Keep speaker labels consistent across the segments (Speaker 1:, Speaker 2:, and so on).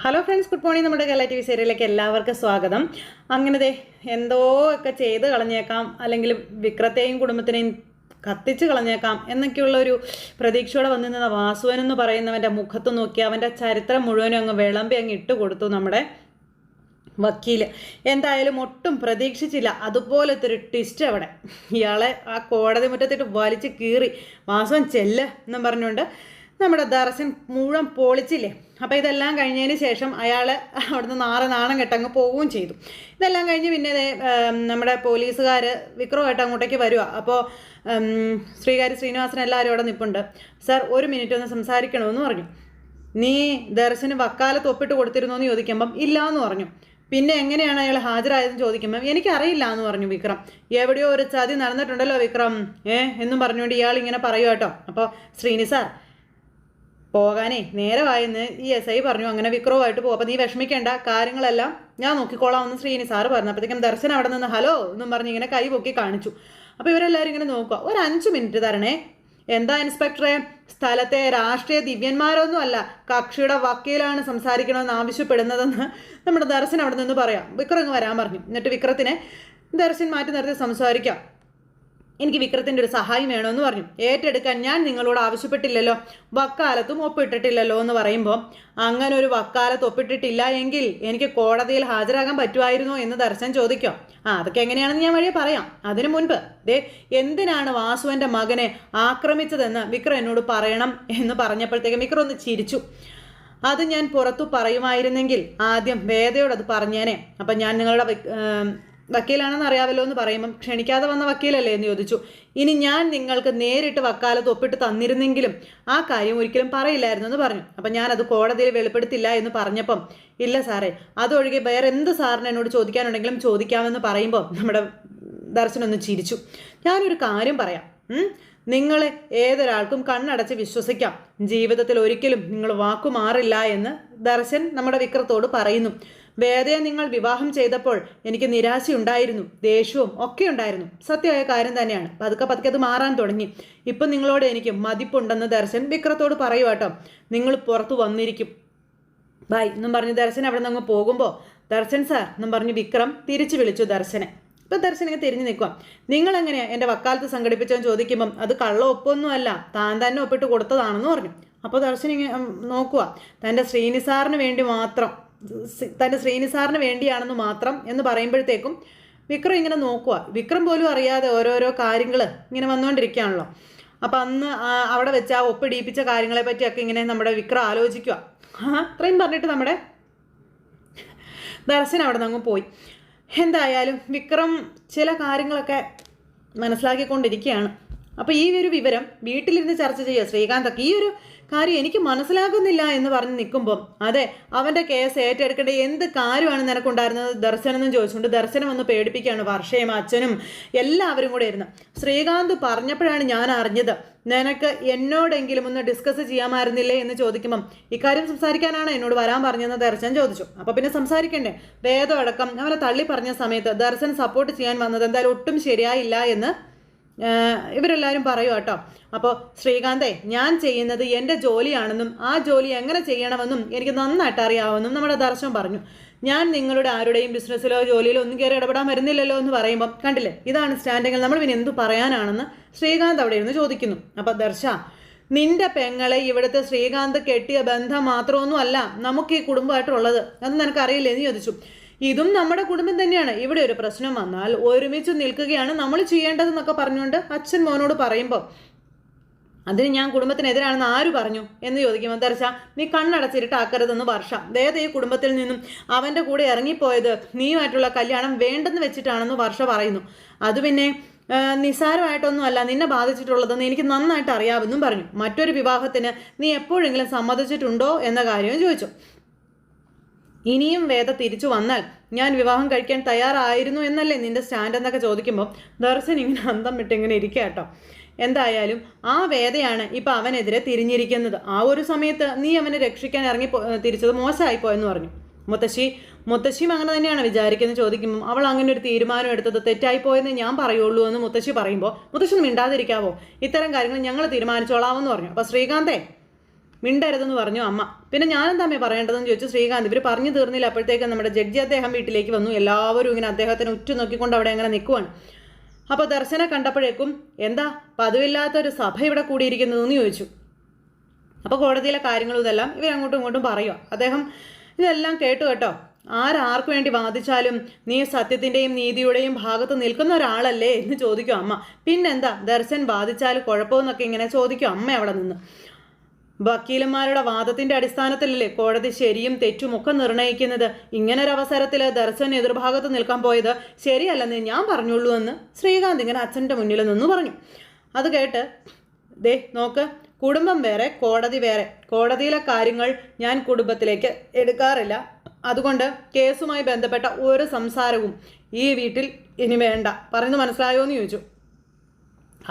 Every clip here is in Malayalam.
Speaker 1: Hello friends, good morning. നമ്മുടെ കേരള TV സീരിയലിലേക്ക് എല്ലാവർക്കും സ്വാഗതം. അങ്ങനത്തെ എന്തോ ഒക്കെ ചെയ്ത് കളഞ്ഞേക്കാം, അല്ലെങ്കിൽ വിക്രത്തെയും കുടുംബത്തിനെയും കത്തിച്ച് കളഞ്ഞേക്കാം എന്നൊക്കെയുള്ള ഒരു പ്രതീക്ഷയോടെ വന്നു നിന്ന വാസുവൻ എന്ന് പറയുന്നവൻ്റെ മുഖത്ത് നോക്കി അവൻ്റെ ചരിത്രം മുഴുവനും അങ്ങ് വിളമ്പി അങ്ങ് ഇട്ട് കൊടുത്തു നമ്മുടെ വക്കീല്. എന്തായാലും ഒട്ടും പ്രതീക്ഷിച്ചില്ല അതുപോലത്തെ ഒരു ട്വിസ്റ്റ് അവിടെ. ഇയാളെ ആ കോടതി മുറ്റത്തിട്ട് വലിച്ച് കീറി വാസുവൻ ചെല്ല് എന്നും പറഞ്ഞുകൊണ്ട് നമ്മുടെ ദർശൻ മുഴുവൻ പൊളിച്ചില്ലേ. അപ്പോൾ ഇതെല്ലാം കഴിഞ്ഞതിന് ശേഷം അയാൾ അവിടുന്ന് നാണം കെട്ടങ്ങ് പോവുകയും ചെയ്തു. ഇതെല്ലാം കഴിഞ്ഞ് പിന്നെ നമ്മുടെ പോലീസുകാർ വിക്രമായിട്ട് അങ്ങോട്ടേക്ക് വരിക. അപ്പോൾ ശ്രീനിവാസൻ എല്ലാവരും അവിടെ നിൽപ്പുണ്ട്. സാർ, ഒരു മിനിറ്റ് ഒന്ന് സംസാരിക്കണമെന്ന് പറഞ്ഞു. നീ ദർശന് വക്കാലത്ത് ഒപ്പിട്ട് കൊടുത്തിരുന്നോ എന്ന് ചോദിക്കുമ്പം ഇല്ല എന്ന് പറഞ്ഞു. പിന്നെ എങ്ങനെയാണ് അയാൾ ഹാജരായതെന്ന് ചോദിക്കുമ്പം എനിക്കറിയില്ല എന്ന് പറഞ്ഞു വിക്രം. എവിടെയോ ഒരു ചതി നടന്നിട്ടുണ്ടല്ലോ വിക്രം എന്നും പറഞ്ഞുകൊണ്ട് ഇയാൾ ഇങ്ങനെ പറയുക കേട്ടോ. അപ്പോൾ ശ്രീനി സാർ പോകാനേ നേരമായെന്ന് ഈ SI പറഞ്ഞു. അങ്ങനെ വിക്രവുമായിട്ട് പോകും. അപ്പോൾ നീ വിഷമിക്കേണ്ട, കാര്യങ്ങളെല്ലാം ഞാൻ നോക്കിക്കോളാമെന്ന് ശ്രീനി സാറ് പറഞ്ഞു. അപ്പോഴത്തേക്കും ദർശൻ അവിടെ നിന്ന് ഹലോ എന്നും പറഞ്ഞ് ഇങ്ങനെ കൈ പൊക്കി കാണിച്ചു. അപ്പോൾ ഇവരെല്ലാവരും ഇങ്ങനെ നോക്കുക. ഒരു 5 മിനിറ്റ് തരണേ. എന്താ ഇൻസ്പെക്ടറെ, സ്ഥലത്തെ രാഷ്ട്രീയ ദിവ്യന്മാരൊന്നും അല്ല, കക്ഷിയുടെ വക്കീലാണ് സംസാരിക്കണമെന്ന് ആവശ്യപ്പെടുന്നതെന്ന് നമ്മുടെ ദർശൻ അവിടെ നിന്ന് പറയാം. വിക്രം വരാൻ പറഞ്ഞു. എന്നിട്ട് വിക്രത്തിനെ ദർശൻ മാറ്റി നിർത്തി സംസാരിക്കാം. എനിക്ക് വിക്രത്തിൻ്റെ ഒരു സഹായം വേണമെന്ന് പറഞ്ഞു. ഏറ്റെടുക്കാൻ ഞാൻ നിങ്ങളോട് ആവശ്യപ്പെട്ടില്ലല്ലോ, വക്കാലത്തും ഒപ്പിട്ടിട്ടില്ലല്ലോ എന്ന് പറയുമ്പോൾ അങ്ങനെ ഒരു വക്കാലത്ത് ഒപ്പിട്ടിട്ടില്ല എങ്കിൽ എനിക്ക് കോടതിയിൽ ഹാജരാകാൻ പറ്റുമായിരുന്നോ എന്ന് ദർശൻ ചോദിക്കാം. അതൊക്കെ എങ്ങനെയാണെന്ന് ഞാൻ വഴിയെ പറയാം. അതിനു മുൻപ് എന്തിനാണ് വാസുവിൻ്റെ മകനെ ആക്രമിച്ചതെന്ന് വിക്രം എന്നോട് പറയണം എന്ന് പറഞ്ഞപ്പോഴത്തേക്കും വിക്രം ഒന്ന് ചിരിച്ചു. അത് ഞാൻ പുറത്തു പറയുമായിരുന്നെങ്കിൽ ആദ്യം വേദയോട് അത് പറഞ്ഞേനെ. അപ്പം ഞാൻ നിങ്ങളുടെ വക്കീലാണെന്ന് അറിയാമല്ലോ എന്ന് പറയുമ്പം ക്ഷണിക്കാതെ വന്ന വക്കീലല്ലേ എന്ന് ചോദിച്ചു. ഇനി ഞാൻ നിങ്ങൾക്ക് നേരിട്ട് വക്കാലത്ത് ഒപ്പിട്ട് തന്നിരുന്നെങ്കിലും ആ കാര്യം ഒരിക്കലും പറയില്ലായിരുന്നു എന്ന് പറഞ്ഞു. അപ്പം ഞാനത് കോടതിയിൽ വെളിപ്പെടുത്തില്ല എന്ന് പറഞ്ഞപ്പം ഇല്ല സാറേ, അതൊഴികെ വേറെ എന്ത് സാറിന് എന്നോട് ചോദിക്കാനുണ്ടെങ്കിലും ചോദിക്കാമെന്ന് പറയുമ്പോൾ നമ്മുടെ ദർശനൊന്ന് ചിരിച്ചു. ഞാനൊരു കാര്യം പറയാം, നിങ്ങളെ ഏതൊരാൾക്കും കണ്ണടച്ച് വിശ്വസിക്കാം. ജീവിതത്തിൽ ഒരിക്കലും നിങ്ങൾ വാക്കുമാറില്ല എന്ന് ദർശൻ നമ്മുടെ വിക്രത്തോട് പറയുന്നു. വേദയെ നിങ്ങൾ വിവാഹം ചെയ്തപ്പോൾ എനിക്ക് നിരാശയുണ്ടായിരുന്നു, ദേഷ്യവും ഒക്കെ ഉണ്ടായിരുന്നു. സത്യമായ കാര്യം തന്നെയാണ്. പതുക്കെ അത് മാറാൻ തുടങ്ങി. ഇപ്പം നിങ്ങളോട് എനിക്ക് മതിപ്പുണ്ടെന്ന് ദർശൻ വിക്രത്തോട് പറയുക കേട്ടോ. നിങ്ങൾ പുറത്തു വന്നിരിക്കും, ബൈ എന്നും പറഞ്ഞ് ദർശൻ അവിടെ നിന്ന് അങ്ങ് പോകുമ്പോൾ ദർശൻ സാർ എന്നും പറഞ്ഞ് വിക്രം തിരിച്ചു വിളിച്ചു ദർശനെ. ഇപ്പം ദർശൻ ഇങ്ങനെ തിരിഞ്ഞു നിൽക്കുക. നിങ്ങളെങ്ങനെയാണ് എൻ്റെ വക്കാലത്ത് സംഘടിപ്പിച്ചതെന്ന് ചോദിക്കുമ്പം അത് കള്ള ഒപ്പൊന്നുമല്ല, താൻ തന്നെ ഒപ്പിട്ട് കൊടുത്തതാണെന്ന് പറഞ്ഞു. അപ്പോൾ ദർശൻ ഇങ്ങനെ നോക്കുക. തൻ്റെ ശ്രീനി സാറിന് വേണ്ടിയാണെന്ന് മാത്രം എന്ന് പറയുമ്പോഴത്തേക്കും വിക്രം ഇങ്ങനെ നോക്കുക. വിക്രം പോലും അറിയാതെ ഓരോരോ കാര്യങ്ങൾ ഇങ്ങനെ വന്നുകൊണ്ടിരിക്കുകയാണല്ലോ. അപ്പം അന്ന് അവിടെ വെച്ച് ആ ഒപ്പിടിയിപ്പിച്ച കാര്യങ്ങളെ പറ്റിയൊക്കെ ഇങ്ങനെ നമ്മുടെ വിക്രം ആലോചിക്കുക. അത്രയും പറഞ്ഞിട്ട് നമ്മുടെ ദർശൻ അവിടെ നിന്ന് അങ്ങ് പോയി. എന്തായാലും വിക്രം ചില കാര്യങ്ങളൊക്കെ മനസ്സിലാക്കിക്കൊണ്ടിരിക്കുകയാണ്. അപ്പോൾ ഈ ഒരു വിവരം വീട്ടിലിരുന്ന് ചർച്ച ചെയ്യുക ശ്രീകാന്തൊക്കെ. ഈ ഒരു കാര്യം എനിക്ക് മനസ്സിലാകുന്നില്ല എന്ന് പറഞ്ഞ് നിൽക്കുമ്പോൾ അതെ, അവൻ്റെ കേസ് ഏറ്റെടുക്കേണ്ട എന്ത് കാര്യമാണ് നിനക്കുണ്ടായിരുന്നത് ദർശനെന്നും ചോദിച്ചുകൊണ്ട് ദർശനം ഒന്ന് പേടിപ്പിക്കുകയാണ്. വർഷയും അച്ഛനും എല്ലാവരും കൂടെ ഇരുന്ന്. ശ്രീകാന്ത് പറഞ്ഞപ്പോഴാണ് ഞാൻ അറിഞ്ഞത്. നിനക്ക് എന്നോടെങ്കിലും ഒന്ന് ഡിസ്കസ് ചെയ്യാമായിരുന്നില്ലേ എന്ന് ചോദിക്കുമ്പം ഇക്കാര്യം സംസാരിക്കാനാണ് എന്നോട് വരാൻ പറഞ്ഞതെന്ന് ദർശൻ ചോദിച്ചു. അപ്പോൾ പിന്നെ സംസാരിക്കണ്ടേ? വേദം അടക്കം അവനെ തള്ളി പറഞ്ഞ സമയത്ത് ദർശൻ സപ്പോർട്ട് ചെയ്യാൻ വന്നത് എന്തായാലും ഒട്ടും ശരിയായില്ല എന്ന് ഇവരെല്ലാവരും പറയും കേട്ടോ. അപ്പോൾ ശ്രീകാന്തേ, ഞാൻ ചെയ്യുന്നത് എൻ്റെ ജോലിയാണെന്നും ആ ജോലി എങ്ങനെ ചെയ്യണമെന്നും എനിക്ക് നന്നായിട്ട് അറിയാമെന്നും നമ്മുടെ ദർശനം പറഞ്ഞു. ഞാൻ നിങ്ങളുടെ ആരുടെയും ബിസിനസ്സിലോ ജോലിയിലോ ഒന്നും കയറി ഇടപെടാൻ വരുന്നില്ലല്ലോ എന്ന് പറയുമ്പം കണ്ടില്ലേ, ഇതാണ് സ്റ്റാൻഡിങ്ങിൽ നമ്മൾ പിന്നെ എന്തു പറയാനാണെന്ന് ശ്രീകാന്ത് അവിടെ ഇരുന്ന് ചോദിക്കുന്നു. അപ്പോൾ ദർശ, നിന്റെ പെങ്ങളെ ഇവിടുത്തെ ശ്രീകാന്ത് കെട്ടിയ ബന്ധം മാത്രമൊന്നും അല്ല നമുക്ക് ഈ കുടുംബമായിട്ടുള്ളത്, അത് നിനക്കറിയില്ലേ എന്ന് ചോദിച്ചു. ഇതും നമ്മുടെ കുടുംബം തന്നെയാണ്. ഇവിടെ ഒരു പ്രശ്നം വന്നാൽ ഒരുമിച്ച് നിൽക്കുകയാണ് നമ്മൾ ചെയ്യേണ്ടതെന്നൊക്കെ പറഞ്ഞുകൊണ്ട് അച്ഛൻ മോനോട് പറയുമ്പോൾ അതിന് ഞാൻ കുടുംബത്തിനെതിരാണെന്ന് ആര് പറഞ്ഞു എന്ന് ചോദിക്കുമ്പോൾ ദർശ, നീ കണ്ണടച്ചിരിട്ടാക്കരുതെന്ന് വർഷ. വേദ ഈ കുടുംബത്തിൽ നിന്നും അവൻ്റെ കൂടെ ഇറങ്ങിപ്പോയത് നീയുമായിട്ടുള്ള കല്യാണം വേണ്ടെന്ന് വെച്ചിട്ടാണെന്ന് വർഷ പറയുന്നു. അത് പിന്നെ നിസ്സാരമായിട്ടൊന്നും അല്ല നിന്നെ ബാധിച്ചിട്ടുള്ളതെന്ന് എനിക്ക് നന്നായിട്ട് അറിയാമെന്നും പറഞ്ഞു. മറ്റൊരു വിവാഹത്തിന് നീ എപ്പോഴെങ്കിലും സമ്മതിച്ചിട്ടുണ്ടോ എന്ന കാര്യവും ചോദിച്ചു. ഇനിയും വേദ തിരിച്ചു വന്നാൽ ഞാൻ വിവാഹം കഴിക്കാൻ തയ്യാറായിരുന്നു എന്നല്ലേ നിന്റെ സ്റ്റാൻഡ് എന്നൊക്കെ ചോദിക്കുമ്പോൾ ദർശൻ ഇങ്ങനെ അന്തം വിട്ടിങ്ങനെ ഇരിക്കുക കേട്ടോ. എന്തായാലും ആ വേദയാണ് ഇപ്പം അവനെതിരെ തിരിഞ്ഞിരിക്കുന്നത്. ആ ഒരു സമയത്ത് നീ അവനെ രക്ഷിക്കാൻ തിരിച്ചത് മോശമായിപ്പോയെന്ന് പറഞ്ഞു. മുത്തശ്ശിയും അങ്ങനെ തന്നെയാണ് വിചാരിക്കുന്നത് ചോദിക്കുമ്പോൾ അവൾ അങ്ങനെ ഒരു തീരുമാനം എടുത്തത് തെറ്റായിപ്പോയെന്ന് ഞാൻ പറയുള്ളൂ എന്ന് മുത്തശ്ശി പറയുമ്പോൾ മുത്തശ്ശി മിണ്ടാതിരിക്കാവോ, ഇത്തരം കാര്യങ്ങൾ ഞങ്ങൾ തീരുമാനിച്ചോളാമെന്ന് പറഞ്ഞു. അപ്പോൾ ശ്രീകാന്തേ, മിണ്ടരുതെന്ന് പറഞ്ഞു അമ്മ. പിന്നെ ഞാനെന്താ അമ്മേ പറയേണ്ടതെന്ന് ചോദിച്ചു ശ്രീകാന്ത്. ഇവർ പറഞ്ഞു തീർന്നില്ല. അപ്പോഴത്തേക്കും നമ്മുടെ ജഡ്ജി അദ്ദേഹം വീട്ടിലേക്ക് വന്നു. എല്ലാവരും ഇങ്ങനെ അദ്ദേഹത്തിന് ഉറ്റുനോക്കിക്കൊണ്ട് അവിടെ അങ്ങനെ നിൽക്കുവാണ്. അപ്പോൾ ദർശനെ കണ്ടപ്പോഴേക്കും എന്താ പതിവില്ലാത്തൊരു സഭ ഇവിടെ കൂടിയിരിക്കുന്നതെന്ന് ചോദിച്ചു. അപ്പോൾ കോടതിയിലെ കാര്യങ്ങളും ഇതെല്ലാം ഇവരങ്ങോട്ടും ഇങ്ങോട്ടും പറയുക. അദ്ദേഹം ഇതെല്ലാം കേട്ടോ, ആർക്ക് വേണ്ടി വാദിച്ചാലും നീ സത്യത്തിൻ്റെയും നീതിയുടെയും ഭാഗത്ത് നിൽക്കുന്ന ഒരാളല്ലേ എന്ന് ചോദിക്കും അമ്മ. പിന്നെന്താ ദർശൻ വാദിച്ചാൽ കുഴപ്പമെന്നൊക്കെ ഇങ്ങനെ ചോദിക്കും അമ്മ അവിടെ നിന്ന്. വക്കീലന്മാരുടെ വാദത്തിന്റെ അടിസ്ഥാനത്തിലല്ലേ കോടതി ശരിയും തെറ്റും ഒക്കെ നിർണ്ണയിക്കുന്നത്. ഇങ്ങനൊരവസരത്തിൽ ദർശൻ എതിർഭാഗത്ത് നിൽക്കാൻ പോയത് ശരിയല്ലെന്ന് ഞാൻ പറഞ്ഞുള്ളൂ എന്ന് ശ്രീകാന്ത് ഇങ്ങനെ അച്ഛൻ്റെ മുന്നിൽ നിന്ന് പറഞ്ഞു. അത് കേട്ട് ദേ നോക്ക്, കുടുംബം വേറെ കോടതി വേറെ. കോടതിയിലെ കാര്യങ്ങൾ ഞാൻ കുടുംബത്തിലേക്ക് എടുക്കാറില്ല. അതുകൊണ്ട് കേസുമായി ബന്ധപ്പെട്ട ഒരു സംസാരവും ഈ വീട്ടിൽ ഇനി വേണ്ട. പറയുന്നത് മനസ്സിലായോ എന്ന് ചോദിച്ചു.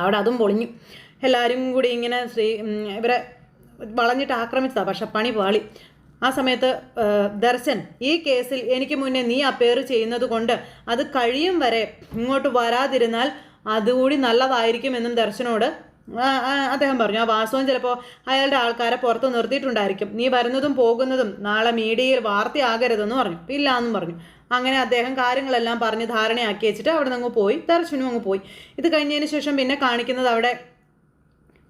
Speaker 1: അവിടെ അതും പൊളിഞ്ഞു. എല്ലാവരും കൂടി ഇങ്ങനെ ഇവരെ വളഞ്ഞിട്ട് ആക്രമിച്ചതാണ്. പക്ഷെ പണി പാളി. ആ സമയത്ത് ദർശൻ, ഈ കേസിൽ എനിക്ക് മുന്നേ നീ അപ്പയർ ചെയ്യുന്നത് കൊണ്ട് അത് കഴിയും വരെ ഇങ്ങോട്ട് വരാതിരുന്നാൽ അതുകൂടി നല്ലതായിരിക്കുമെന്നും ദർശനോട് അദ്ദേഹം പറഞ്ഞു. ആ വാസവൻ ചിലപ്പോൾ അയാളുടെ ആൾക്കാരെ പുറത്ത് നിർത്തിയിട്ടുണ്ടായിരിക്കും. നീ വരുന്നതും പോകുന്നതും നാളെ മീഡിയയിൽ വാർത്തയാകരുതെന്ന് പറഞ്ഞു. ഇല്ല എന്നും പറഞ്ഞു. അങ്ങനെ അദ്ദേഹം കാര്യങ്ങളെല്ലാം പറഞ്ഞ് ധാരണയാക്കി വെച്ചിട്ട് അവിടെ നിന്ന് അങ്ങ് പോയി. ദർശനും അങ്ങ് പോയി. ഇത് കഴിഞ്ഞതിന് ശേഷം പിന്നെ കാണിക്കുന്നത് അവിടെ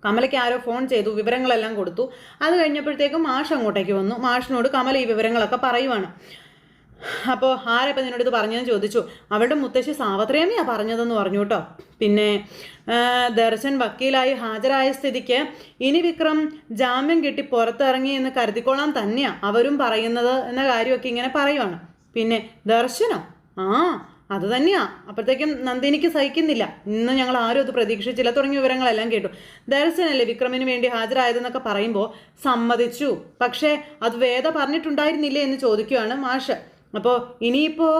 Speaker 1: കമലയ്ക്ക് ആരോ ഫോൺ ചെയ്തു, വിവരങ്ങളെല്ലാം കൊടുത്തു. അത് കഴിഞ്ഞപ്പോഴത്തേക്കും മാഷ് അങ്ങോട്ടേക്ക് വന്നു. മാഷിനോട് കമല ഈ വിവരങ്ങളൊക്കെ പറയുവാണ്. അപ്പോൾ ആരപ്പം നിന്നോട് ഇത് പറഞ്ഞതെന്ന് ചോദിച്ചു. അവളുടെ മുത്തശ്ശി സാവത്രേമിയാണ് പറഞ്ഞതെന്ന് പറഞ്ഞു കേട്ടോ. പിന്നെ ദർശൻ വക്കീലായി ഹാജരായ സ്ഥിതിക്ക് ഇനി വിക്രം ജാമ്യം കിട്ടി പുറത്തിറങ്ങി എന്ന് കരുതിക്കൊള്ളാൻ തന്നെയാണ് അവരും പറയുന്നത് എന്ന കാര്യമൊക്കെ ഇങ്ങനെ പറയുവാണ്. പിന്നെ ദർശനോ? അത് തന്നെയാ. അപ്പോഴത്തേക്കും നന്ദിനിക്ക് സഹിക്കുന്നില്ല. ഇന്ന് ഞങ്ങൾ ആരും അത് പ്രതീക്ഷിച്ചില്ല തുടങ്ങിയ വിവരങ്ങളെല്ലാം കേട്ടു. ദർശനല്ലേ വിക്രമിന് വേണ്ടി ഹാജരായതെന്നൊക്കെ പറയുമ്പോൾ സമ്മതിച്ചു. പക്ഷേ അത് വേദ പറഞ്ഞിട്ടുണ്ടായിരുന്നില്ലേ എന്ന് ചോദിക്കുകയാണ് മാഷ്. അപ്പോൾ ഇനിയിപ്പോൾ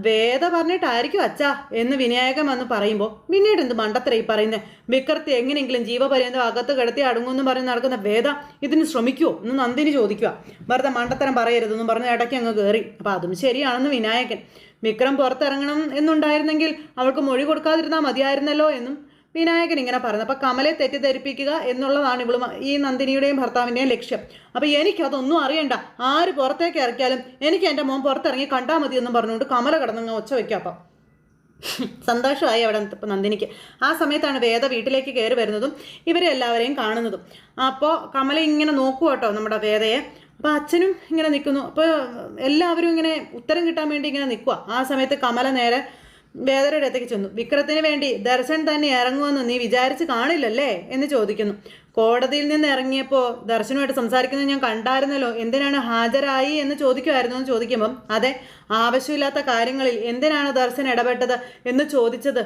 Speaker 1: വേദ പറഞ്ഞിട്ടായിരിക്കും അച്ഛാ എന്ന് വിനായകൻ വന്ന് പറയുമ്പോൾ പിന്നീട് എന്ത് മണ്ടത്തരയി പറയുന്നത്? വിക്രത്തെ എങ്ങനെയെങ്കിലും ജീവപര്യന്തം അകത്ത് കിടത്തി അടങ്ങുമെന്ന് പറഞ്ഞ് നടക്കുന്ന വേദ ഇതിന് ശ്രമിക്കുമോ എന്ന് നന്ദിനി ചോദിക്കുക. വെറുതെ മണ്ടത്തരം പറയരുതെന്നും പറഞ്ഞ് ഇടയ്ക്ക് അങ്ങ് കയറി. അപ്പോൾ അതും ശരിയാണെന്ന് വിനായകൻ. വിക്രം പുറത്തിറങ്ങണം എന്നുണ്ടായിരുന്നെങ്കിൽ അവൾക്ക് മൊഴി കൊടുക്കാതിരുന്നാൽ മതിയായിരുന്നല്ലോ എന്നും വിനായകൻ ഇങ്ങനെ പറയുന്നത്. അപ്പം കമലെ തെറ്റിദ്ധരിപ്പിക്കുക എന്നുള്ളതാണ് ഈ നന്ദിനിയുടെയും ഭർത്താവിൻ്റെയും ലക്ഷ്യം. അപ്പം എനിക്കതൊന്നും അറിയണ്ട, ആര് പുറത്തേക്ക് ഇറക്കിയാലും എനിക്ക് എൻ്റെ മോൻ പുറത്തിറങ്ങി കണ്ടാൽ മതി എന്നും പറഞ്ഞുകൊണ്ട് കമല കിടന്നങ്ങ് ഒച്ച വയ്ക്കാം. അപ്പം സന്തോഷമായി അവിടെ നന്ദിനിക്ക്. ആ സമയത്താണ് വേദ വീട്ടിലേക്ക് കയറി വരുന്നതും ഇവരെ എല്ലാവരെയും കാണുന്നതും. അപ്പോൾ കമല ഇങ്ങനെ നോക്കുക കേട്ടോ നമ്മുടെ വേദയെ. അപ്പോൾ അച്ഛനും ഇങ്ങനെ നിൽക്കുന്നു. അപ്പോൾ എല്ലാവരും ഇങ്ങനെ ഉത്തരം കിട്ടാൻ വേണ്ടി ഇങ്ങനെ നിൽക്കുക. ആ സമയത്ത് കമല നേരെ വേദയുടെ അടുത്തേക്ക് ചെന്നു. വിക്രത്തിന് വേണ്ടി ദർശൻ തന്നെ ഇറങ്ങുമെന്ന് നീ വിചാരിച്ച് കാണില്ലല്ലേ എന്ന് ചോദിക്കുന്നു. കോടതിയിൽ നിന്ന് ഇറങ്ങിയപ്പോൾ ദർശനുമായിട്ട് സംസാരിക്കുന്നത് ഞാൻ കണ്ടായിരുന്നല്ലോ, എന്തിനാണ് ഹാജരായി എന്ന് ചോദിക്കുമായിരുന്നു എന്ന് ചോദിക്കുമ്പം അതെ, ആവശ്യമില്ലാത്ത കാര്യങ്ങളിൽ എന്തിനാണ് ദർശൻ ഇടപെട്ടത് എന്ന് ചോദിച്ചത്.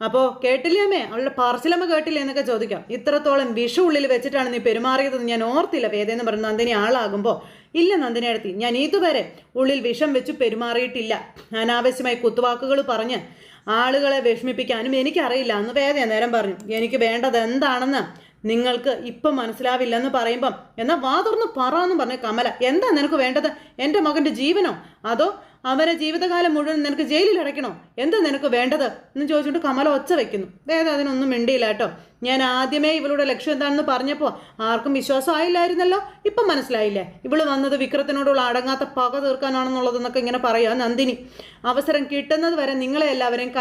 Speaker 1: അപ്പോൾ കേട്ടില്ലേ അമ്മേ, അവളുടെ പറച്ചിലമ്മ കേട്ടില്ലേ എന്നൊക്കെ ചോദിക്കാം. ഇത്രത്തോളം വിഷു ഉള്ളിൽ വെച്ചിട്ടാണ് നീ പെരുമാറിയതെന്ന് ഞാൻ ഓർത്തില്ല വേദയെന്ന് പറഞ്ഞ് നന്ദിനി ആളാകുമ്പോൾ. ഇല്ല നന്ദിനി അടുത്തി, ഞാൻ ഇതുവരെ ഉള്ളിൽ വിഷം വെച്ച് പെരുമാറിയിട്ടില്ല. അനാവശ്യമായി കുത്തുവാക്കുകൾ പറഞ്ഞ് ആളുകളെ വിഷമിപ്പിക്കാനും എനിക്കറിയില്ല എന്ന് വേദ നേരം പറഞ്ഞു. എനിക്ക് വേണ്ടത് എന്താണെന്ന് നിങ്ങൾക്ക് ഇപ്പം മനസ്സിലാവില്ലെന്ന് പറയുമ്പം എന്നാൽ വാ തുറന്ന് പറയാമെന്ന് പറഞ്ഞ കമല. എന്താ നിനക്ക് വേണ്ടത്? എൻ്റെ മകൻ്റെ ജീവനോ അതോ അവരെ ജീവിതകാലം മുഴുവൻ നിനക്ക് ജയിലിൽ അടയ്ക്കണോ? എന്താ നിനക്ക് വേണ്ടത് എന്ന് ചോദിച്ചുകൊണ്ട് കമല ഒച്ച വയ്ക്കുന്നു. വേദ അതിനൊന്നും മിണ്ടിയില്ല കേട്ടോ. ഞാൻ ആദ്യമേ ഇവളുടെ ലക്ഷ്യം എന്താണെന്ന് പറഞ്ഞപ്പോൾ ആർക്കും വിശ്വാസമായില്ലായിരുന്നല്ലോ. ഇപ്പം മനസ്സിലായില്ലേ ഇവള് വന്നത് വിക്രത്തിനോടുള്ള അടങ്ങാത്ത പക തീർക്കാനാണെന്നുള്ളതെന്നൊക്കെ ഇങ്ങനെ പറയുക നന്ദിനി. അവസരം കിട്ടുന്നത് വരെ നിങ്ങളെ എല്ലാവരെയും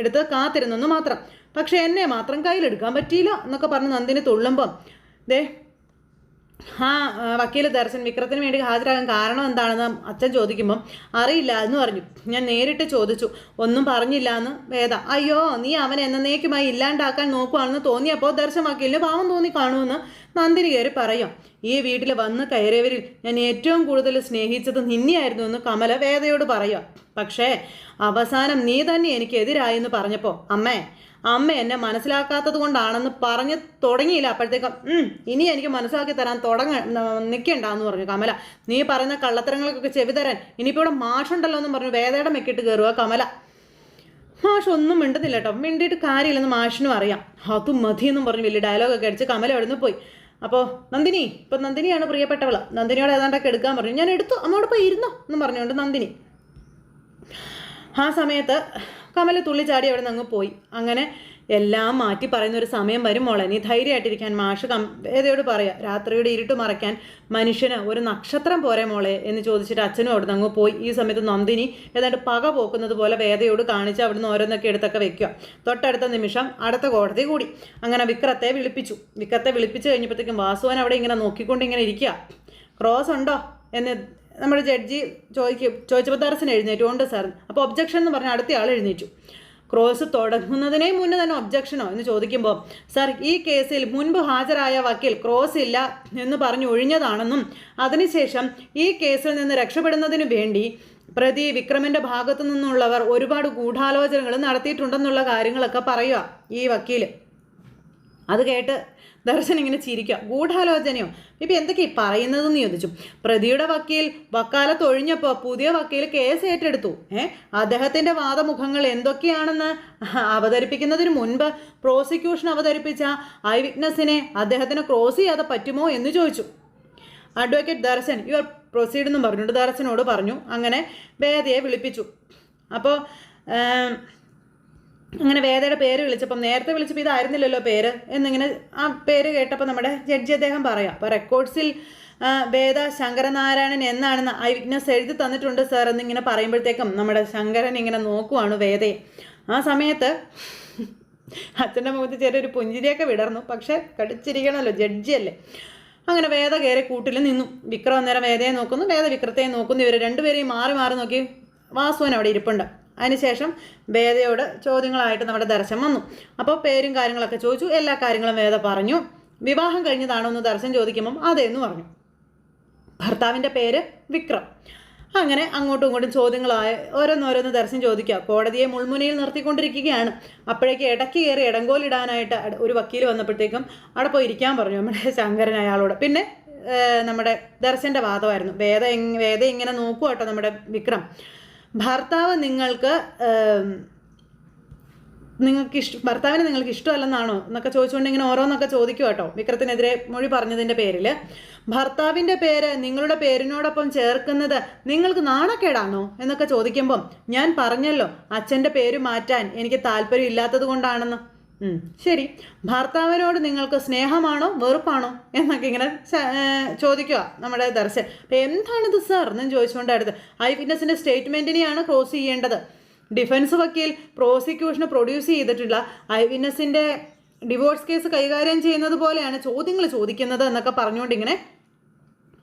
Speaker 1: എടുത്ത് കാത്തിരുന്നെന്ന് മാത്രം, പക്ഷെ എന്നെ മാത്രം കയ്യിലെടുക്കാൻ പറ്റിയില്ല എന്നൊക്കെ പറഞ്ഞ് നന്ദിനി തുള്ളുമ്പം ദേ വക്കീൽ ദർശൻ വിക്രത്തിന് വേണ്ടി ഹാജരാകാൻ കാരണം എന്താണെന്ന് അച്ഛൻ ചോദിക്കുമ്പം അറിയില്ല എന്ന് പറഞ്ഞു. ഞാൻ നേരിട്ട് ചോദിച്ചു, ഒന്നും പറഞ്ഞില്ല എന്ന് വേദ. അയ്യോ, നീ അവനെ എന്നേക്കുമായി ഇല്ലാണ്ടാക്കാൻ നോക്കുവാണെന്ന് തോന്നിയപ്പോൾ ദർശൻ വക്കീലിന് പാവം തോന്നി കാണുമെന്ന് നന്ദിനി കയറി പറയാം. ഈ വീട്ടിൽ വന്ന് കയറിയവരിൽ ഞാൻ ഏറ്റവും കൂടുതൽ സ്നേഹിച്ചത് നിന്നെയായിരുന്നു എന്ന് കമല വേദയോട് പറയുക. പക്ഷേ അവസാനം നീ തന്നെ എനിക്ക് എതിരായെന്ന് പറഞ്ഞപ്പോൾ അമ്മ എന്നെ മനസ്സിലാക്കാത്തത് കൊണ്ടാണെന്ന് പറഞ്ഞ് തുടങ്ങിയില്ല. അപ്പോഴത്തേക്കും ഇനി എനിക്ക് മനസ്സിലാക്കി തരാൻ നിൽക്കണ്ടെന്ന് പറഞ്ഞു കമല. നീ പറയുന്ന കള്ളത്തരങ്ങൾക്കൊക്കെ ചെവി തരാൻ ഇനിയിപ്പോൾ ഇവിടെ മാഷുണ്ടല്ലോ എന്നും പറഞ്ഞു വേദയുടെ മെക്കിട്ട് കയറുക കമല. മാഷ് ഒന്നും മിണ്ടുന്നില്ല കേട്ടോ. മിണ്ടിയിട്ട് കാര്യമില്ലെന്ന് മാഷിനും അറിയാം. അത് മതിയെന്നും പറഞ്ഞു വലിയ ഡയലോഗൊക്കെ അടിച്ച് കമല അവിടെ നിന്ന് പോയി. അപ്പോൾ നന്ദിനി, ഇപ്പം നന്ദിനിയാണ് പ്രിയപ്പെട്ടവള്, നന്ദിനിയോട് ഏതാണ്ടൊക്കെ എടുക്കാൻ പറഞ്ഞു. ഞാൻ എടുത്തു, അമ്മോട് പോയി ഇരുന്നോ എന്നും പറഞ്ഞുകൊണ്ട് നന്ദിനി. ആ സമയത്ത് കമല തുള്ളിച്ചാടി അവിടെ നിന്ന് അങ്ങ് പോയി. അങ്ങനെ എല്ലാം മാറ്റി പറയുന്ന ഒരു സമയം വരും മോളെ, നീ ധൈര്യമായിട്ടിരിക്കാൻ മാഷ് വേദയോട് പറയാം. രാത്രിയുടെ ഇരുട്ട് മറയ്ക്കാൻ മനുഷ്യന് ഒരു നക്ഷത്രം പോരെ മോളെ എന്ന് ചോദിച്ചിട്ട് അച്ഛനും അവിടുന്ന് അങ്ങ് പോയി. ഈ സമയത്ത് നന്ദിനി ഏതാണ്ട് പക പോക്കുന്നത് പോലെ വേദയോട് കാണിച്ച് അവിടുന്ന് ഓരോന്നൊക്കെ എടുത്തൊക്കെ വെക്കുക. തൊട്ടടുത്ത നിമിഷം അടുത്ത കോടതി കൂടി. അങ്ങനെ വിക്രത്തെ വിളിപ്പിച്ചു കഴിഞ്ഞപ്പോഴത്തേക്കും വാസുവൻ അവിടെ ഇങ്ങനെ നോക്കിക്കൊണ്ട് ഇങ്ങനെ ഇരിക്കുക. ക്രോസ് ഉണ്ടോ എന്ന് നമ്മുടെ ജഡ്ജി ചോദിച്ചപ്പോൾ ദർശൻ എഴുന്നേറ്റു. ഉണ്ട് സാർ. അപ്പോൾ ഒബ്ജക്ഷൻ എന്ന് പറഞ്ഞാൽ അടുത്ത ആൾ എഴുന്നേറ്റു. ക്രോസ് തുടങ്ങുന്നതിനേ മുന്നേ തന്നെ ഒബ്ജക്ഷനോ എന്ന് ചോദിക്കുമ്പോൾ, സാർ ഈ കേസിൽ മുൻപ് ഹാജരായ വക്കീൽ ക്രോസ് ഇല്ല എന്ന് പറഞ്ഞ് ഒഴിഞ്ഞതാണെന്നും അതിനുശേഷം ഈ കേസിൽ നിന്ന് രക്ഷപ്പെടുന്നതിന് വേണ്ടി പ്രതി വിക്രമിൻ്റെ ഭാഗത്തു നിന്നുള്ളവർ ഒരുപാട് ഗൂഢാലോചനകൾ നടത്തിയിട്ടുണ്ടെന്നുള്ള കാര്യങ്ങളൊക്കെ പറയുക ഈ വക്കീൽ. അത് കേട്ട് ദർശൻ ഇങ്ങനെ ചിരിക്കുക. ഗൂഢാലോചനയോ? ഇപ്പം എന്തൊക്കെയാ പറയുന്നതെന്ന് ചോദിച്ചു. പ്രതിയുടെ വക്കീൽ വക്കാലത്ത് ഒഴിഞ്ഞപ്പോൾ പുതിയ വക്കീൽ കേസ് ഏറ്റെടുത്തു. അദ്ദേഹത്തിൻ്റെ വാദമുഖങ്ങൾ എന്തൊക്കെയാണെന്ന് അവതരിപ്പിക്കുന്നതിന് മുൻപ് പ്രോസിക്യൂഷൻ അവതരിപ്പിച്ച ഐ വിറ്റ്നസിനെ അദ്ദേഹത്തിന് ക്രോസ് ചെയ്യാതെ പറ്റുമോ എന്ന് ചോദിച്ചു. അഡ്വക്കേറ്റ് ദർശൻ യുവർ പ്രൊസീഡ് എന്നും പറഞ്ഞിട്ട് ദർശനോട് പറഞ്ഞു. അങ്ങനെ വേദയെ വിളിപ്പിച്ചു. അപ്പോൾ അങ്ങനെ വേദയുടെ പേര് വിളിച്ചപ്പം നേരത്തെ വിളിച്ചപ്പോൾ ഇതായിരുന്നില്ലല്ലോ പേര് എന്നിങ്ങനെ ആ പേര് കേട്ടപ്പോൾ നമ്മുടെ ജഡ്ജി അദ്ദേഹം പറയാം. അപ്പോൾ റെക്കോർഡ്സിൽ വേദ ശങ്കരനാരായണൻ എന്നാണെന്ന് ഐ വിറ്റ്നസ് എഴുതി തന്നിട്ടുണ്ട് സാർ എന്നിങ്ങനെ പറയുമ്പോഴത്തേക്കും നമ്മുടെ ശങ്കരൻ ഇങ്ങനെ നോക്കുവാണ് വേദയെ. ആ സമയത്ത് അച്ഛൻ്റെ മുഖത്ത് ചെറിയൊരു പുഞ്ചിരിയൊക്കെ വിടർന്നു. പക്ഷെ കടിച്ചിരിക്കണമല്ലോ, ജഡ്ജിയല്ലേ. അങ്ങനെ വേദ കയറി കൂട്ടിൽ നിന്നു. വിക്രം അന്നേരം വേദയെ നോക്കുന്നു, വേദ വിക്രത്തെ നോക്കുന്നു. ഇവർ രണ്ടുപേരെയും മാറി മാറി നോക്കി വാസുവൻ അവിടെ ഇരിപ്പുണ്ട്. അതിനുശേഷം വേദയോട് ചോദ്യങ്ങളായിട്ട് നമ്മുടെ ദർശൻ വന്നു. അപ്പോൾ പേരും കാര്യങ്ങളൊക്കെ ചോദിച്ചു. എല്ലാ കാര്യങ്ങളും വേദ പറഞ്ഞു. വിവാഹം കഴിഞ്ഞതാണോ എന്ന് ദർശൻ ചോദിക്കുമ്പം അതേന്ന് പറഞ്ഞു. ഭർത്താവിൻ്റെ പേര് വിക്രം. അങ്ങനെ അങ്ങോട്ടും ഇങ്ങോട്ടും ചോദ്യങ്ങളായ ഓരോന്നോരോന്ന് ദർശൻ ചോദിക്കുക. കോടതിയെ മുൾമുനയിൽ നിർത്തിക്കൊണ്ടിരിക്കുകയാണ്. അപ്പോഴേക്ക് ഇടയ്ക്ക് കയറി ഇടങ്കോലിടാനായിട്ട് ഒരു വക്കീൽ വന്നപ്പോഴത്തേക്കും അവിടെ പോയി ഇരിക്കാൻ പറഞ്ഞു നമ്മുടെ ശങ്കരൻ അയാളോട്. പിന്നെ നമ്മുടെ ദർശൻ്റെ വാദമായിരുന്നു. വേദ ഇങ്ങനെ നോക്കുക കേട്ടോ നമ്മുടെ വിക്രം. ഭർത്താവിനെ നിങ്ങൾക്ക് ഇഷ്ടമല്ലെന്നാണോ എന്നൊക്കെ ചോദിച്ചുകൊണ്ട് ഇങ്ങനെ ഓരോന്നൊക്കെ ചോദിക്കും കേട്ടോ. വിക്രത്തിനെതിരെ മൊഴി പറഞ്ഞതിൻ്റെ പേരിൽ ഭർത്താവിൻ്റെ പേര് നിങ്ങളുടെ പേരിനോടൊപ്പം ചേർക്കുന്നത് നിങ്ങൾക്ക് നാണക്കേടാണോ എന്നൊക്കെ ചോദിക്കുമ്പം ഞാൻ പറഞ്ഞല്ലോ അച്ഛൻ്റെ പേര് മാറ്റാൻ എനിക്ക് താല്പര്യം ഇല്ലാത്തത് കൊണ്ടാണെന്ന്. ശരി, ഭർത്താവിനോട് നിങ്ങൾക്ക് സ്നേഹമാണോ വെറുപ്പാണോ എന്നൊക്കെ ഇങ്ങനെ ചോദിക്കുക നമ്മുടെ ദർശൻ. അപ്പം എന്താണിത് സാർ എന്നും ചോദിച്ചുകൊണ്ട് അടുത്ത് ഐ വിറ്റ്നസിൻ്റെ സ്റ്റേറ്റ്മെൻറ്റിനെയാണ് ക്രോസ് ചെയ്യേണ്ടത്. ഡിഫൻസ് വക്കീൽ പ്രോസിക്യൂഷന് പ്രൊഡ്യൂസ് ചെയ്തിട്ടുള്ള ഐ വിറ്റ്നസിൻ്റെ ഡിവോഴ്സ് കേസ് കൈകാര്യം ചെയ്യുന്നത് പോലെയാണ് ചോദ്യങ്ങൾ ചോദിക്കുന്നത് എന്നൊക്കെ പറഞ്ഞുകൊണ്ട് ഇങ്ങനെ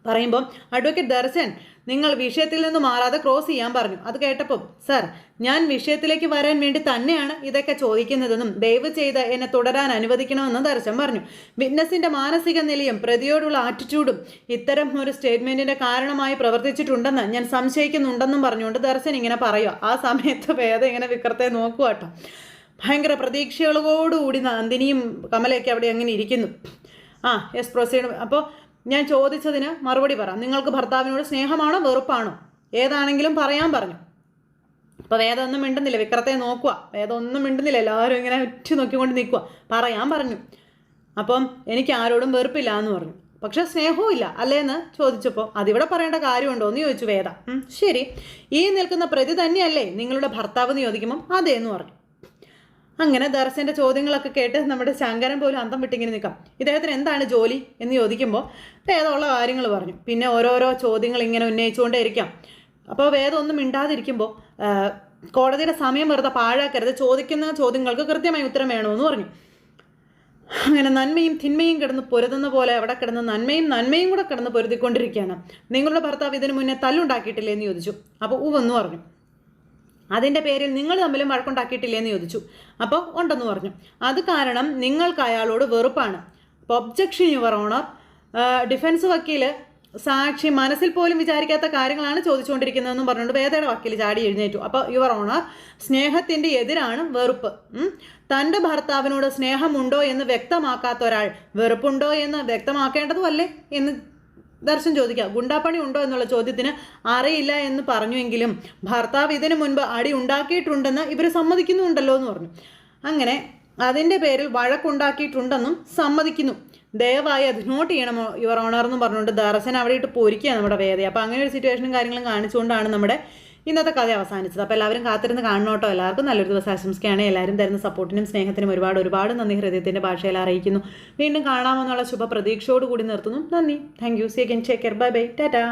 Speaker 1: പറയുമ്പം അഡ്വക്കേറ്റ് ദർശൻ നിങ്ങൾ വിഷയത്തിൽ നിന്ന് മാറാതെ ക്രോസ് ചെയ്യാൻ പറഞ്ഞു. അത് കേട്ടപ്പോൾ സാർ ഞാൻ വിഷയത്തിലേക്ക് വരാൻ വേണ്ടി തന്നെയാണ് ഇതൊക്കെ ചോദിക്കുന്നതെന്നും ദയവ് ചെയ്ത് എന്നെ തുടരാൻ അനുവദിക്കണമെന്നും ദർശൻ പറഞ്ഞു. വിറ്റ്നസിൻ്റെ മാനസിക നിലയും പ്രതിയോടുള്ള ആറ്റിറ്റ്യൂഡും ഇത്തരം ഒരു സ്റ്റേറ്റ്മെൻറ്റിൻ്റെ കാരണമായി പ്രവർത്തിച്ചിട്ടുണ്ടെന്ന് ഞാൻ സംശയിക്കുന്നുണ്ടെന്നും പറഞ്ഞുകൊണ്ട് ദർശൻ ഇങ്ങനെ പറയുക. ആ സമയത്ത് വേദ ഇങ്ങനെ വിക്രത്തെ നോക്കുക കേട്ടോ. ഭയങ്കര പ്രതീക്ഷകളോടുകൂടി നന്ദിനിയും കമലയൊക്കെ അവിടെ അങ്ങനെ ഇരിക്കുന്നു. Yes proceed. അപ്പോൾ ഞാൻ ചോദിച്ചതിന് മറുപടി പറ. നിങ്ങൾക്ക് ഭർത്താവിനോട് സ്നേഹമാണോ വെറുപ്പാണോ ഏതാണെങ്കിലും പറയാൻ പറഞ്ഞു. അപ്പോൾ വേദ ഒന്നും മിണ്ടുന്നില്ല, വിക്രത്തെ നോക്കുക. വേദ ഒന്നും മിണ്ടുന്നില്ല, എല്ലാവരും ഇങ്ങനെ ഉറ്റു നോക്കിക്കൊണ്ട് നിൽക്കുക. പറയാൻ പറഞ്ഞു. അപ്പം എനിക്ക് ആരോടും വെറുപ്പില്ല എന്ന് പറഞ്ഞു. പക്ഷെ സ്നേഹവും ഇല്ല അല്ലേന്ന് ചോദിച്ചപ്പോൾ അതിവിടെ പറയേണ്ട കാര്യമുണ്ടോ എന്ന് ചോദിച്ചു വേദ. ശരി, ഈ നിൽക്കുന്ന പ്രതി തന്നെയല്ലേ നിങ്ങളുടെ ഭർത്താവ് എന്ന് ചോദിക്കുമ്പം അതേന്ന് പറഞ്ഞു. അങ്ങനെ ദർശൻ്റെ ചോദ്യങ്ങളൊക്കെ കേട്ട് നമ്മുടെ ശങ്കരൻ പോലും അന്തം വിട്ടിങ്ങനെ നിൽക്കാം. ഇദ്ദേഹത്തിന് എന്താണ് ജോലി എന്ന് ചോദിക്കുമ്പോൾ വേദമുള്ള കാര്യങ്ങൾ പറഞ്ഞു. പിന്നെ ഓരോരോ ചോദ്യങ്ങൾ ഇങ്ങനെ ഉന്നയിച്ചുകൊണ്ടേ ഇരിക്കാം. അപ്പോൾ വേദം ഒന്നും മിണ്ടാതിരിക്കുമ്പോൾ കോടതിയുടെ സമയം വെറുതെ പാഴാക്കരുത്, ചോദിക്കുന്ന ചോദ്യങ്ങൾക്ക് കൃത്യമായി ഉത്തരം വേണമെന്ന് പറഞ്ഞു. അങ്ങനെ നന്മയും തിന്മയും കിടന്ന് പൊരുതുന്ന പോലെ അവിടെ കിടന്ന് നന്മയും കൂടെ കിടന്ന് പൊരുതിക്കൊണ്ടിരിക്കുകയാണ്. നിങ്ങളുടെ ഭർത്താവ് ഇതിനു മുന്നേ തല്ലുണ്ടാക്കിയിട്ടില്ലേ എന്ന് ചോദിച്ചു. അപ്പോൾ ഉവെന്ന് പറഞ്ഞു. അതിൻ്റെ പേരിൽ നിങ്ങൾ തമ്മിലും വഴക്കുണ്ടാക്കിയിട്ടില്ലേ എന്ന് ചോദിച്ചു. അപ്പോൾ ഉണ്ടെന്ന് പറഞ്ഞു. അത് കാരണം നിങ്ങൾക്ക് അയാളോട് വെറുപ്പാണ്. അപ്പോൾ ഒബ്ജക്ഷൻ യുവർ ഓണർ. ഡിഫൻസ് വക്കീൽ സാക്ഷി മനസ്സിൽ പോലും വിചാരിക്കാത്ത കാര്യങ്ങളാണ് ചോദിച്ചുകൊണ്ടിരിക്കുന്നതെന്നും പറഞ്ഞുകൊണ്ട് വേദയുടെ വക്കീൽ ചാടി എഴുന്നേറ്റു. അപ്പോൾ യുവർ ഓണർ, സ്നേഹത്തിൻ്റെ എതിരാണ് വെറുപ്പ്. തൻ്റെ ഭർത്താവിനോട് സ്നേഹമുണ്ടോ എന്ന് വ്യക്തമാക്കാത്ത ഒരാൾ വെറുപ്പുണ്ടോ എന്ന് വ്യക്തമാക്കേണ്ടതുമല്ലേ എന്ന് ദർശൻ ചോദിക്കുക. ഗുണ്ടാപ്പണി ഉണ്ടോ എന്നുള്ള ചോദ്യത്തിന് അറിയില്ല എന്ന് പറഞ്ഞുവെങ്കിലും ഭർത്താവ് ഇതിനു മുൻപ് അടി ഉണ്ടാക്കിയിട്ടുണ്ടെന്ന് ഇവർ സമ്മതിക്കുന്നുണ്ടല്ലോ എന്ന് പറഞ്ഞു. അങ്ങനെ അതിൻ്റെ പേരിൽ വഴക്കുണ്ടാക്കിയിട്ടുണ്ടെന്നും സമ്മതിക്കുന്നു. ദയവായി അത് നോട്ട് ചെയ്യണമോ യുവർ ഓണർ എന്ന് പറഞ്ഞുകൊണ്ട് ദർശൻ അവിടെ ഇട്ട് പൊരിക്കുക നമ്മുടെ വേദയെ. അപ്പോൾ അങ്ങനെ ഒരു സിറ്റുവേഷനും കാര്യങ്ങളും കാണിച്ചുകൊണ്ടാണ് നമ്മുടെ ഇന്നത്തെ കഥ അവസാനിച്ചത്. അപ്പോൾ എല്ലാവരും കാത്തിരുന്ന് കാണണം കേട്ടോ. എല്ലാവർക്കും നല്ലൊരു ദിവസം ആശംസിക്കുകയാണ്. എല്ലാവരും തരുന്ന സപ്പോർട്ടിനും സ്നേഹത്തിനും ഒരുപാട് നന്ദി ഹൃദയത്തിൻ്റെ ഭാഷയിൽ അറിയിക്കുന്നു. വീണ്ടും കാണാമെന്നുള്ള ശുഭ പ്രതീക്ഷയോടുകൂടി നിർത്തുന്നു. നന്ദി. Thank you. See again. Take care. Bye bye. Tata.